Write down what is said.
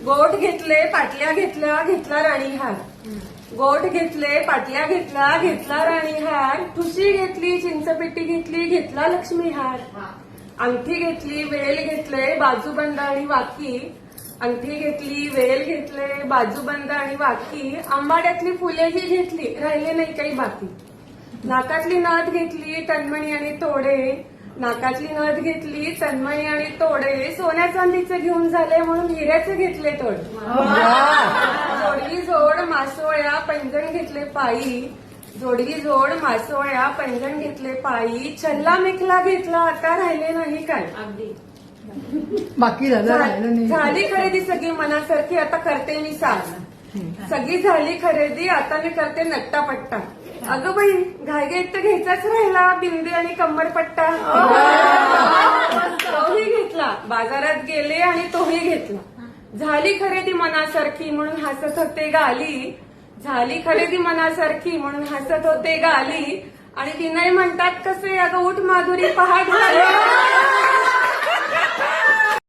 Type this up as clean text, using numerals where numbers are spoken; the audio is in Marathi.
गोठ घेतले पाटल्या घेतल्या घेतला राणी हार. गोठ घेतले पाटल्या घेतल्या घेतला राणी हार. ठुशी घेतली चिंचपेटी घेतली घेतला लक्ष्मी हार. अंगठी घेतली वेल घेतले बाजूबंद आणि वाकी. अंगठी घेतली वेल घेतले बाजूबंद आणि वाकी. आंबाड्यातली फुले जी घेतली राहिले नाही काही बाकी. नाकातली नथ घेतली तन्मणी आणि तोडे. नाकातली नथ घेतली तन्मणी आणि तोडे. सोन्या चांदीचे घेऊन झाले म्हणून हिऱ्याचे घेतले तोडे. जोडवी जोड मासोळ्या पैंजण घेतले पायी. जोडवी जोड मासोळ्या पैंजण घेतले पायी. छल्ला मेखला घेतला आता राहिले नाही काय. अगदी बाकी झालं राहिलं नाही. झाली खरेदी सगळी मनासारखी आता करते मी साज. सगळी झाली खरेदी आता मी करते नट्टापट्टा. अगं बाई घाईघाईत तर घ्यायचाच राहिला बिंदी आणि कंबरपट्टा. तोही घेतला बाजारात गेले आणि तोही घेतला. झाली खरेदी मनासारखी म्हणून हसत होते गाली. झाली खरेदी मनासारखी म्हणून हसत होते गाली. आणि विनय म्हणतात कसे अगं उठ माधुरी पहाट झाली.